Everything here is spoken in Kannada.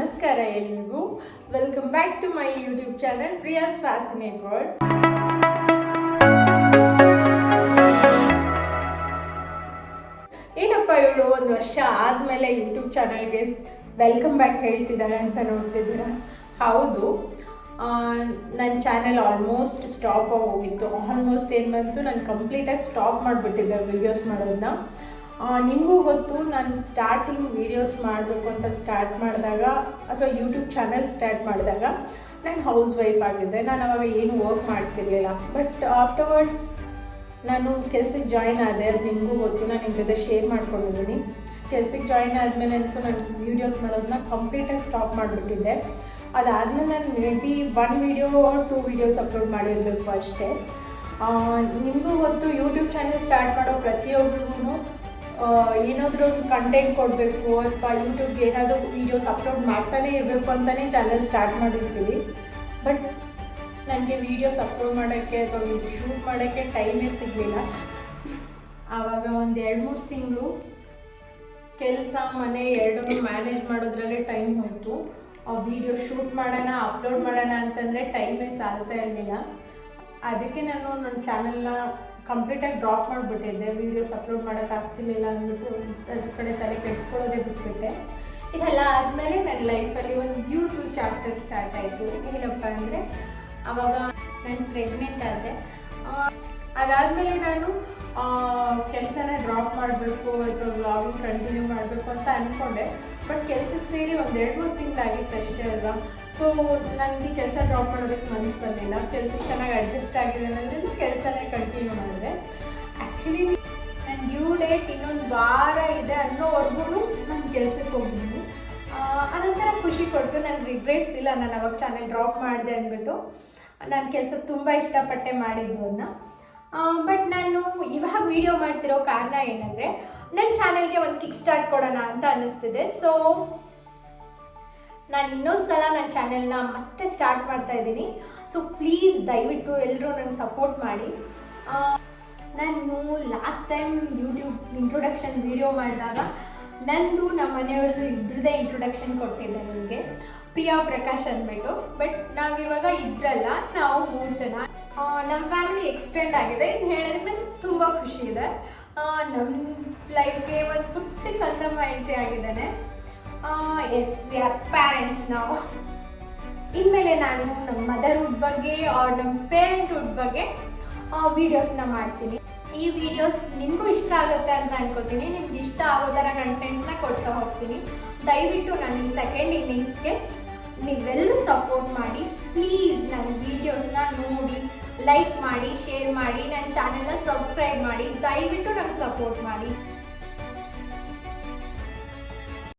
ನಮಸ್ಕಾರ ಎಲ್ರಿಗೂ. Welcome back to my YouTube channel Priya's fascinate world. ಏನಪ್ಪ ಇವಳು 1 ವರ್ಷ ಆದಮೇಲೆ ಯೂಟ್ಯೂಬ್ ಚಾನಲ್ಗೆ ವೆಲ್ಕಮ್ ಬ್ಯಾಕ್ ಹೇಳ್ತಿದ್ದಾಳೆ ಅಂತ ನೋಡ್ತಿದ್ದೀರಾ? ಹೌದು, ನನ್ನ ಚಾನೆಲ್ ಆಲ್ಮೋಸ್ಟ್ ಸ್ಟಾಪ್ ಆಗೋಗಿತ್ತು. ಆಲ್ಮೋಸ್ಟ್ ಏನು ಬಂತು, ನಾನು ಕಂಪ್ಲೀಟಾಗಿ ಸ್ಟಾಪ್ ಮಾಡಿಬಿಟ್ಟಿದ್ದೆ ವೀಡಿಯೋಸ್ ಮಾಡೋದನ್ನ. ನಿಮಗೂ ಗೊತ್ತು, ನಾನು ಸ್ಟಾರ್ಟಿಂಗ್ ವೀಡಿಯೋಸ್ ಮಾಡಬೇಕು ಅಂತ ಸ್ಟಾರ್ಟ್ ಮಾಡಿದಾಗ ಅಥವಾ ಯೂಟ್ಯೂಬ್ ಚಾನಲ್ ಸ್ಟಾರ್ಟ್ ಮಾಡಿದಾಗ ನಾನು ಹೌಸ್ ವೈಫ್ ಆಗಿದ್ದೆ. ನಾನು ಅವಾಗ ಏನು ವರ್ಕ್ ಮಾಡ್ತಿರ್ಲಿಲ್ಲ. ಬಟ್ ಆಫ್ಟರ್ವರ್ಡ್ಸ್ ನಾನು ಕೆಲ್ಸಕ್ಕೆ ಜಾಯ್ನ್ ಆದೆ. ಅದು ನಿಮಗೂ ಗೊತ್ತು, ನಾನು ನಿಮ್ಮ ಜೊತೆ ಶೇರ್ ಮಾಡ್ಕೊಂಡಿದ್ದೀನಿ. ಕೆಲ್ಸಕ್ಕೆ ಜಾಯ್ನ್ ಆದಮೇಲೆ ಅಂತೂ ನಾನು ವೀಡಿಯೋಸ್ ಮಾಡೋದನ್ನ ಕಂಪ್ಲೀಟಾಗಿ ಸ್ಟಾಪ್ ಮಾಡಿಬಿಟ್ಟಿದ್ದೆ. ಅದಾದಮೇಲೆ ನಾನು may be 1 video 2 videos upload ಮಾಡಿರಬೇಕು ಅಷ್ಟೇ. ನಿಮಗೂ ಗೊತ್ತು, ಯೂಟ್ಯೂಬ್ ಚಾನಲ್ ಸ್ಟಾರ್ಟ್ ಮಾಡೋ ಪ್ರತಿಯೊಬ್ಬರಿಗೂ ಏನಾದರೂ ಒಂದು ಕಂಟೆಂಟ್ ಕೊಡಬೇಕು ಅಥವಾ ಯೂಟ್ಯೂಬ್ಗೆ ಏನಾದರೂ ವೀಡಿಯೋಸ್ ಅಪ್ಲೋಡ್ ಮಾಡ್ತಾನೇ ಇರಬೇಕು ಅಂತಲೇ ಚಾನಲ್ ಸ್ಟಾರ್ಟ್ ಮಾಡಿರ್ತೀವಿ. ಬಟ್ ನನಗೆ ವೀಡಿಯೋಸ್ ಅಪ್ಲೋಡ್ ಮಾಡೋಕ್ಕೆ ಅಥವಾ ಶೂಟ್ ಮಾಡೋಕ್ಕೆ ಟೈಮೇ ಸಿಗಲಿಲ್ಲ. ಆವಾಗ ಒಂದು 2-3 ತಿಂಗಳು ಕೆಲಸ ಮನೆ ಎರಡನ್ನೂ ಮ್ಯಾನೇಜ್ ಮಾಡೋದ್ರಲ್ಲೇ ಟೈಮ್ ಹೋಯಿತು. ವೀಡಿಯೋ ಶೂಟ್ ಮಾಡೋಣ ಅಪ್ಲೋಡ್ ಮಾಡೋಣ ಅಂತಂದರೆ ಟೈಮೇ ಸಾಲ್ತಾ ಇರಲಿಲ್ಲ. ಅದಕ್ಕೆ ನಾನು ನನ್ನ ಚಾನಲ್ನ ಕಂಪ್ಲೀಟಾಗಿ ಡ್ರಾಪ್ ಮಾಡಿಬಿಟ್ಟಿದ್ದೆ. ವೀಡಿಯೋಸ್ ಅಪ್ಲೋಡ್ ಮಾಡೋಕ್ಕಾಗ್ತಿರ್ಲಿಲ್ಲ ಅಂದ್ಬಿಟ್ಟು ಅದ್ರ ಕಡೆ ತಲೆ ಕೆಡಿಸ್ಕೊಳ್ಳೋದೇ ಬಿಟ್ಬಿಟ್ಟೆ. ಇದೆಲ್ಲ ಆದಮೇಲೆ ನನ್ನ ಲೈಫಲ್ಲಿ ಒಂದು ಬ್ಯೂಟಿಫುಲ್ ಚಾಪ್ಟರ್ ಸ್ಟಾರ್ಟ್ ಆಯಿತು. ಏನಪ್ಪ ಅಂದರೆ, ಆವಾಗ ನಾನು ಪ್ರೆಗ್ನೆಂಟ್ ಆದೆ. ಅದಾದಮೇಲೆ ನಾನು ಕೆಲಸನ ಡ್ರಾಪ್ ಮಾಡಬೇಕು ಅಥವಾ ವ್ಲಾಗಿಂಗ್ ಕಂಟಿನ್ಯೂ ಮಾಡಬೇಕು ಅಂತ ಅಂದ್ಕೊಂಡೆ. ಬಟ್ ಕೆಲಸಕ್ಕೆ ಸೇರಿ ಒಂದು 2-3 ತಿಂಗಳಾಗಿತ್ತು ಅಷ್ಟೇ ಅಲ್ವಾ. ಸೊ ನನಗೆ ಕೆಲಸ ಡ್ರಾಪ್ ಮಾಡೋದಕ್ಕೆ ಮನಸ್ಸು ಬಂದಿಲ್ಲ. ಕೆಲಸಕ್ಕೆ ಚೆನ್ನಾಗಿ ಅಡ್ಜಸ್ಟ್ ಆಗಿದೆ ಅನ್ನೋದ್ರಿಂದ ಕೆಲಸನೇ ಕಂಟಿನ್ಯೂ ಮಾಡಿದೆ. ಆ್ಯಕ್ಚುಲಿ ನನ್ನ ಡ್ಯೂ ಡೇಟ್ ಇನ್ನೊಂದು ವಾರ ಇದೆ ಅನ್ನೋವರೆಗೂ ನಾನು ಕೆಲಸಕ್ಕೆ ಹೋಗಿದ್ದೀನಿ. ಅದೊಂಥರ ಖುಷಿ ಕೊಡ್ತು. ನನಗೆ ರಿಗ್ರೆಟ್ಸ್ ಇಲ್ಲ, ನಾನು ಅವಾಗ ಚಾನಲ್ ಡ್ರಾಪ್ ಮಾಡಿದೆ ಅಂದ್ಬಿಟ್ಟು. ನಾನು ಕೆಲಸ ತುಂಬ ಇಷ್ಟಪಟ್ಟೆ ಮಾಡಿದ್ದು ಅನ್ನ. ಬಟ್ ನಾನು ಇವಾಗ ವೀಡಿಯೋ ಮಾಡ್ತಿರೋ ಕಾರಣ ಏನಂದರೆ, ನನ್ನ ಚಾನಲ್ಗೆ ಒಂದು ಕಿಕ್ ಸ್ಟಾರ್ಟ್ ಕೊಡೋಣ ಅಂತ ಅನ್ನಿಸ್ತಿದೆ. ಸೊ ನಾನು ಇನ್ನೊಂದು ಸಲ ನನ್ನ ಚಾನೆಲ್ನ ಮತ್ತೆ ಸ್ಟಾರ್ಟ್ ಮಾಡ್ತಾ ಇದ್ದೀನಿ. ಸೊ ಪ್ಲೀಸ್ ದಯವಿಟ್ಟು ಎಲ್ಲರೂ ನನಗೆ ಸಪೋರ್ಟ್ ಮಾಡಿ. ನಾನು last time YouTube introduction video ಮಾಡಿದಾಗ ನಂದು ನಮ್ಮ ಮನೆಯವ್ರದ್ದು ಇಬ್ಬರದೇ ಇಂಟ್ರೊಡಕ್ಷನ್ ಕೊಟ್ಟಿದ್ದೆ ನಿಮಗೆ, ಪ್ರಿಯಾ ಪ್ರಕಾಶ್ ಅಂದ್ಬಿಟ್ಟು. ಬಟ್ ನಾವಿವಾಗ ಇಬ್ಬರಲ್ಲ, ನಾವು 3 ಜನ. ನಮ್ಮ ಫ್ಯಾಮಿಲಿ ಎಕ್ಸ್ಟೆಂಡ್ ಆಗಿದೆ. ಇನ್ನು ಹೇಳಿದ್ರೆ ನಂಗೆ ತುಂಬ ಖುಷಿ ಇದೆ. ನಮ್ಮ ಲೈಫ್ಗೆ ಒಂದು ಪುಟ್ಟ ಕಂದಮ್ಮ ಎಂಟ್ರಿ ಆಗಿದ್ದಾನೆ. ಎಸ್, ವಿ ಆರ್ ಪ್ಯಾರೆಂಟ್ಸ್ ನಾವು. ಇನ್ಮೇಲೆ ನಾನು ನಮ್ಮ ಮದರ್ಹುಡ್ ಬಗ್ಗೆ ನಮ್ಮ ಪೇರೆಂಟ್ಹುಡ್ ಬಗ್ಗೆ ವೀಡಿಯೋಸ್ನ ಮಾಡ್ತೀನಿ. ಈ ವಿಡಿಯೋಸ್ ನಿಮಗೂ ಇಷ್ಟ ಆಗುತ್ತೆ ಅಂತ ಅನ್ಕೋತೀನಿ. ನಿಮ್ಗೆ ಇಷ್ಟ ಆಗೋ ಥರ ಕಂಟೆಂಟ್ಸ್ನ ಕೊಡ್ತಾ ಹೋಗ್ತೀನಿ. ದಯವಿಟ್ಟು ನಾನು ಈ ಸೆಕೆಂಡ್ ಇನ್ನಿಂಗ್ಸ್ಗೆ ನೀವೆಲ್ಲರೂ ಸಪೋರ್ಟ್ ಮಾಡಿ. ಪ್ಲೀಸ್ ನನ್ನ ವೀಡಿಯೋಸ್ನ ನೋಡಿ, ಲೈಕ್ ಮಾಡಿ, ಶೇರ್ ಮಾಡಿ, ನನ್ನ ಚಾನೆಲ್ನ ಸಬ್ಸ್ಕ್ರೈಬ್ ಮಾಡಿ. ದಯವಿಟ್ಟು ನಂಗೆ ಸಪೋರ್ಟ್ ಮಾಡಿ.